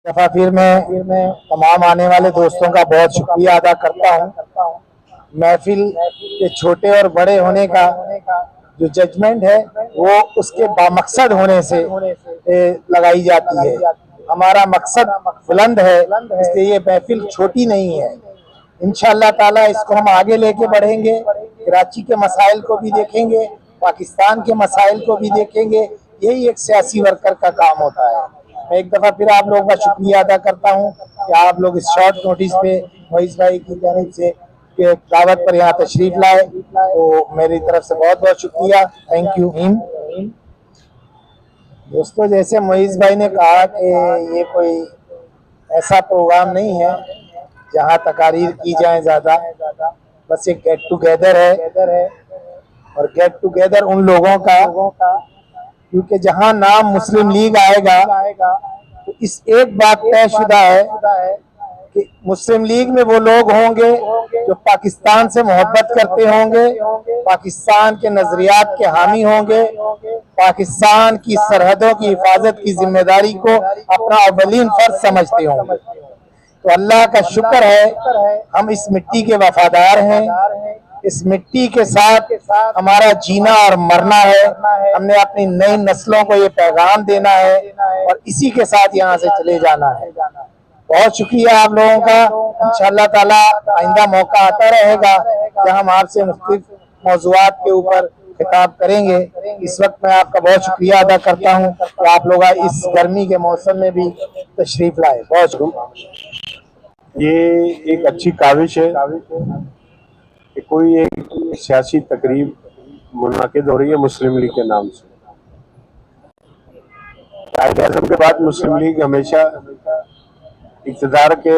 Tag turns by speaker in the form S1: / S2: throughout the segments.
S1: दफा फिर मैं तमाम आने वाले दोस्तों का बहुत शुक्रिया अदा करता हूँ। महफिल के छोटे और बड़े होने का जो जजमेंट है वो उसके बामकसद होने से लगाई जाती है। हमारा मकसद बुलंद है, इसलिए ये महफिल छोटी नहीं है। इंशाअल्लाह ताला इसको हम आगे लेके बढ़ेंगे। कराची के मसाइल को भी देखेंगे, पाकिस्तान के मसाइल को भी देखेंगे। यही एक सियासी वर्कर का काम होता है। मैं एक दफ़ा फिर आप लोगों का शुक्रिया अदा करता हूँ कि आप लोग इस शॉर्ट नोटिस पे मोइज़ भाई की जानिब से दावत पर यहाँ तशरीफ लाए, तो मेरी तरफ से बहुत बहुत शुक्रिया। Thank you. दोस्तों, जैसे मोइज़ भाई ने कहा कि ये कोई ऐसा प्रोग्राम नहीं है जहाँ तकारीर की जाए ज़्यादा, बस एक गेट टुगेदर है। और गेट टुगेदर उन लोगों का, क्योंकि जहाँ नाम मुस्लिम लीग आएगा तो इस एक बात तयशुदा है कि मुस्लिम लीग में वो लोग होंगे जो पाकिस्तान से मोहब्बत करते होंगे, पाकिस्तान के नजरियात के हामी होंगे, पाकिस्तान की सरहदों की हिफाजत की जिम्मेदारी को अपना अवलीन फर्ज समझते होंगे। तो अल्लाह का शुक्र है हम इस मिट्टी के वफादार हैं। इस मिट्टी के साथ हमारा जीना और मरना है। हमने अपनी नई नस्लों को ये पैगाम देना है और इसी के साथ यहाँ से चले जाना है। बहुत शुक्रिया आप लोगों का। इंशाअल्लाह ताला आइंदा मौका आता रहेगा जहाँ हम आपसे मुख्तलिफ मौज़ूआत के ऊपर खिताब करेंगे। इस वक्त मैं आपका बहुत शुक्रिया अदा करता हूँ कि आप लोग इस गर्मी के मौसम में भी तशरीफ लाए। बहुत शुक्रिया।
S2: ये एक अच्छी काविश है कि कोई एक सियासी तकरीब मुनाकिद हो रही है मुस्लिम लीग के नाम से। कायद-ए-आज़म के बाद मुस्लिम लीग हमेशा इक़्तिदार के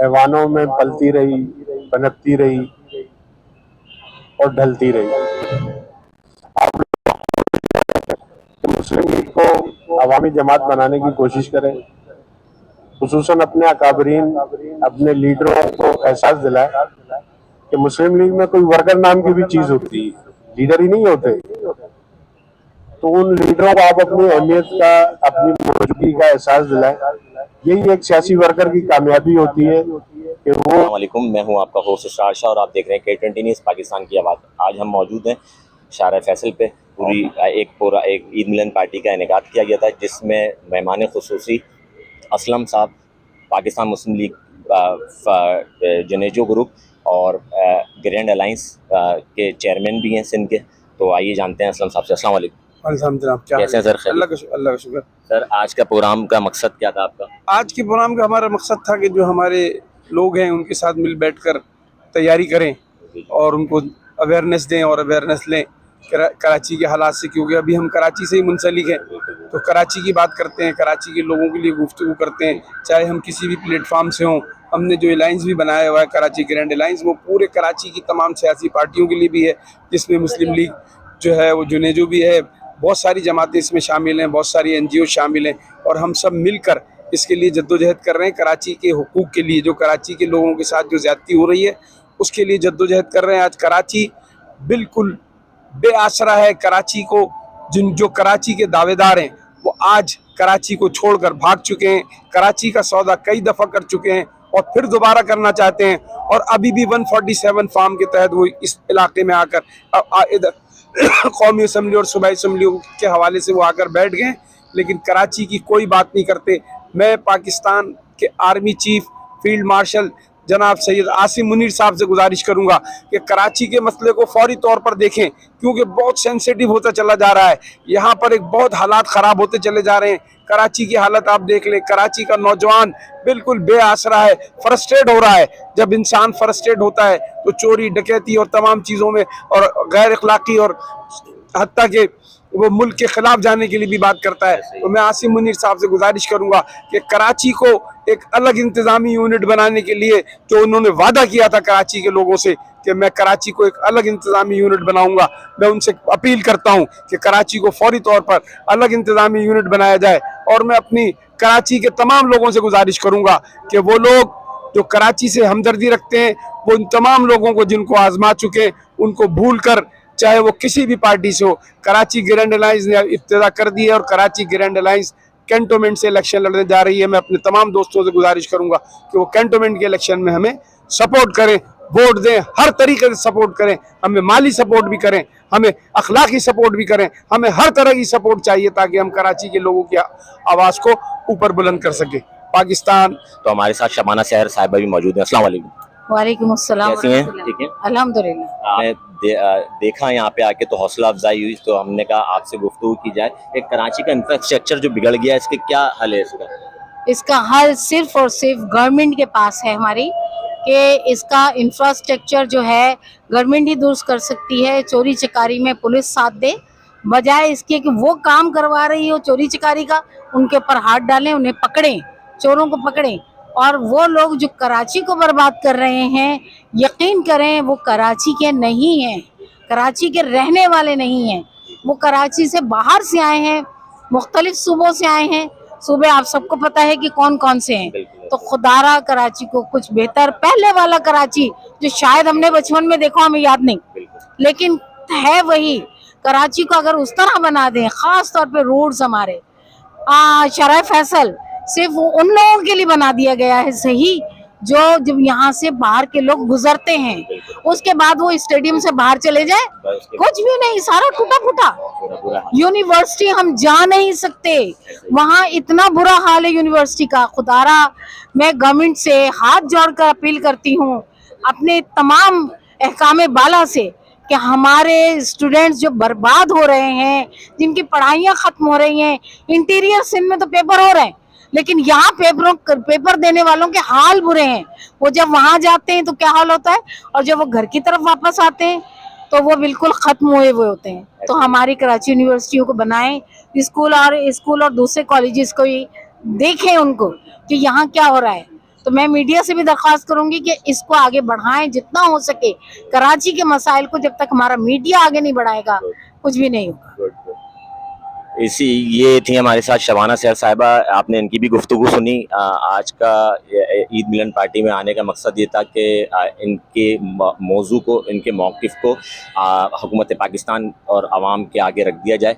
S2: ऐवानों में पलती रही, पनपती रही और ढलती रही। आप मुस्लिम लीग को अवामी जमात बनाने की कोशिश करें, खुसूसन अपने अकाबरीन, अपने लीडरों को एहसास दिलाए कि मुस्लिम लीग में कोई वर्कर नाम की भी चीज होती है, लीडर ही नहीं होते। तो उन लीडरों को आप अपनी अहमियत का, अपनी मौजूदगी का एहसास दिलाएं। यही एक सियासी वर्कर की कामयाबी होती है कि वो।
S3: वालेकुम, मैं हूं आपका होस्ट इशरार शाह और आप देख रहे हैं K20 न्यूज़ पाकिस्तान की आवाज़। आज हम मौजूद हैं शारा फैसल पे। पूरा एक ईद मिलन पार्टी का इनेकाद किया गया था, जिसमें मेहमान खुसूसी असलम साहब, पाकिस्तान मुस्लिम लीग जनेजो ग्रुप और ग्रैंड अलायंस के चेयरमैन भी हैं सिंध के। तो आइए जानते हैं असलम साहब से। अस्सलाम वालेकुम। कैसे हैं सर?
S4: अल्लाह का शुक्र।
S3: सर, आज का प्रोग्राम का मकसद क्या था आपका?
S4: आज के प्रोग्राम का हमारा मकसद था कि जो हमारे लोग हैं उनके साथ मिल बैठकर तैयारी करें और उनको अवेयरनेस दें और अवेयरनेस लें कराची के हालात से, क्योंकि अभी हम कराची से ही मुंसलिक हैं। तो कराची की बात करते हैं, कराची के लोगों के लिए गुफ्तगू करते हैं, चाहे हम किसी भी प्लेटफार्म से हों। हमने जो अलायंस भी बनाया हुआ है कराची ग्रैंड अलायंस, वो पूरे कराची की तमाम सियासी पार्टियों के लिए भी है, जिसमें मुस्लिम लीग जो है वो जुनेजो भी है, बहुत सारी जमातें इसमें शामिल हैं, बहुत सारी NGO शामिल हैं और हम सब मिलकर इसके लिए जद्दोजहद कर रहे हैं। कराची के हुकूक के लिए, जो कराची के लोगों के साथ जो ज़्यादती हो रही है उसके लिए जद्दोजहद कर रहे हैं। आज कराची बिल्कुल बेआसरा है। कराची को जो कराची के दावेदार हैं वो आज कराची को छोड़कर भाग चुके हैं, कराची का सौदा कई दफ़ा कर चुके हैं और फिर दोबारा करना चाहते हैं। और अभी भी 147 फार्म के तहत वो इस इलाके में आकर इधर कौमी असम्बली और सूबाई असम्बलियों के हवाले से वो आकर बैठ गए, लेकिन कराची की कोई बात नहीं करते। मैं पाकिस्तान के आर्मी चीफ फील्ड मार्शल जनाब सैयद आसिम मुनीर साहब से गुजारिश करूंगा कि कराची के मसले को फौरी तौर पर देखें, क्योंकि बहुत सेंसिटिव होता चला जा रहा है। यहाँ पर एक बहुत हालात ख़राब होते चले जा रहे हैं। कराची की हालत आप देख लें, कराची का नौजवान बिल्कुल बेआसरा है, फ्रस्ट्रेट हो रहा है। जब इंसान फ्रस्ट्रेट होता है तो चोरी, डकैती और तमाम चीज़ों में और गैर अखलाकी और हत्ता के वो मुल्क के खिलाफ जाने के लिए भी बात करता है। तो मैं आसिम मुनीर साहब से गुजारिश करूंगा कि कराची को एक अलग इंतज़ामी यूनिट बनाने के लिए, जो उन्होंने वादा किया था कराची के लोगों से कि मैं कराची को एक अलग इंतज़ामी यूनिट बनाऊंगा, मैं उनसे अपील करता हूं कि कराची को फौरी तौर पर अलग इंतज़ामी यूनिट बनाया जाए। और मैं अपनी कराची के तमाम लोगों से गुजारिश करूँगा कि वो लोग जो कराची से हमदर्दी रखते हैं, वो उन तमाम लोगों को जिनको आजमा चुके उनको भूल कर, चाहे वो किसी भी पार्टी से हो, कराची ग्रैंड अलायंस ने इब्तिदा कर दी है और कराची ग्रैंड अलायंस कैंटोनमेंट से इलेक्शन लड़ने जा रही है। मैं अपने तमाम दोस्तों से गुजारिश करूंगा कि वो कैंटोनमेंट के इलेक्शन में हमें सपोर्ट करें, वोट दें, हर तरीके से सपोर्ट करें, हमें माली सपोर्ट भी करें, हमें अखलाकी सपोर्ट भी करें, हमें हर तरह की सपोर्ट चाहिए ताकि हम कराची के लोगों की आवाज़ को ऊपर बुलंद कर सके। पाकिस्तान।
S3: तो हमारे साथ शबाना सहर साहिबा भी मौजूद हैं। अस्सलाम वालेकुम।
S5: वालेकुम अस्सलाम।
S3: कैसी हैं? ठीक है,
S5: अल्हम्दुलिल्लाह।
S3: आपने देखा यहाँ पे आके तो हौसला अफजाई हुई, तो हमने कहा आपसे गुफ्तगू की जाए। एक कराची का इंफ्रास्ट्रक्चर जो बिगड़ गया है, इसके क्या हल है इसका?
S5: इसका हल सिर्फ और सिर्फ गवर्नमेंट के पास है हमारी, कि इसका इंफ्रास्ट्रक्चर जो है गवर्नमेंट ही दुरुस्त कर सकती है। चोरी चकारी में पुलिस साथ दे, बजाय इसके कि वो काम करवा रही हो चोरी चकारी का, उनके ऊपर हाथ डालें, उन्हें पकड़ें, चोरों को पकड़ें। और वो लोग जो कराची को बर्बाद कर रहे हैं, यकीन करें वो कराची के नहीं हैं, कराची के रहने वाले नहीं हैं, वो कराची से बाहर से आए हैं, मुख्तलिफ सूबों से आए हैं। सूबे आप सबको पता है कि कौन कौन से हैं। तो खुदारा कराची को कुछ बेहतर, पहले वाला कराची जो शायद हमने बचपन में देखा, हमें याद नहीं, लेकिन है वही कराची को अगर उस तरह बना दें, खास तौर पे रोड्स हमारे शराय फैसल सिर्फ उन लोगों के लिए बना दिया गया है सही, जो जब यहाँ से बाहर के लोग गुजरते हैं, उसके बाद वो स्टेडियम से बाहर चले जाए, कुछ भी नहीं, सारा टूटा फूटा। यूनिवर्सिटी हम जा नहीं सकते, वहाँ इतना बुरा हाल है यूनिवर्सिटी का। खुदारा मैं गवर्नमेंट से हाथ जोड़कर अपील करती हूँ, अपने तमाम अहकामे बाला से, कि हमारे स्टूडेंट्स जो बर्बाद हो रहे हैं, जिनकी पढ़ाइयाँ खत्म हो रही हैं, इंटीरियर सिंध में तो पेपर हो रहे हैं, लेकिन यहाँ पेपर देने वालों के हाल बुरे हैं। वो जब वहाँ जाते हैं तो क्या हाल होता है, और जब वो घर की तरफ वापस आते हैं तो वो बिल्कुल खत्म हुए हुए होते हैं। तो हमारी कराची यूनिवर्सिटियों को बनाएं, स्कूल और दूसरे कॉलेजेस को ही देखें उनको कि यहाँ क्या हो रहा है। तो मैं मीडिया से भी दरख्वास्त करूंगी कि इसको आगे बढ़ाएं जितना हो सके। कराची के मसाइल को जब तक हमारा मीडिया आगे नहीं बढ़ाएगा, कुछ भी नहीं होगा।
S3: ये थी हमारे साथ शबाना सहर साहिबा। आपने इनकी भी गुफ्तगू सुनी। आज का ईद मिलन पार्टी में आने का मकसद ये था कि इनके मौजू को, इनके मौक़िफ़ को हुकूमत पाकिस्तान और आवाम के आगे रख दिया जाए।